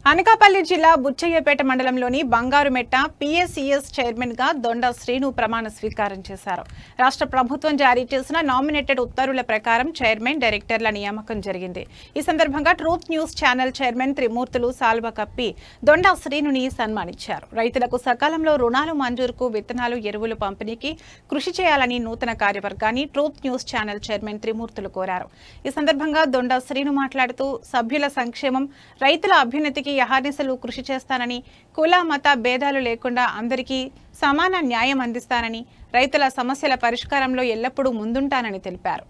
అనకాపల్లి జిల్లా బుచ్చయ్యపేట మండలంలోని Bangarumetta PSCS chairman గా దొండ శ్రీను ప్రమాణ స్వీకారం చేశారు. రాష్ట్ర ప్రభుత్వం జారీ చేసిన నామినేటెడ్ ఉత్తర్వుల ప్రకారం చైర్మన్, డైరెక్టర్ల నియామకం జరిగింది. ఈ సందర్భంగా ట్రూత్ న్యూస్ ఛానల్ చైర్మన్ త్రిమూర్తులు సాల్వ కప్పి దొండ శ్రీనుని సన్మానించారు. రైతులకు సకాలంలో రుణాలు మంజూరుకు, విత్తనాలు, ఎరువులు పంపిణీకి కృషి చేయాలని నూతన కార్యవర్గాన్ని ట్రూత్ న్యూస్ ఛానల్ చైర్మన్ త్రిమూర్తులు కోరారు. ఈ సందర్భంగా దొండ శ్రీను మాట్లాడుతూ సభ్యుల సంక్షేమం, రైతుల అభ్యున్నతికి యహానిశలు కృషి చేస్తానని, కుల మత భేదాలు లేకుండా అందరికీ సమాన న్యాయం అందిస్తానని, రైతుల సమస్యల పరిష్కారంలో ఎల్లప్పుడూ ముందుంటానని తెలిపారు.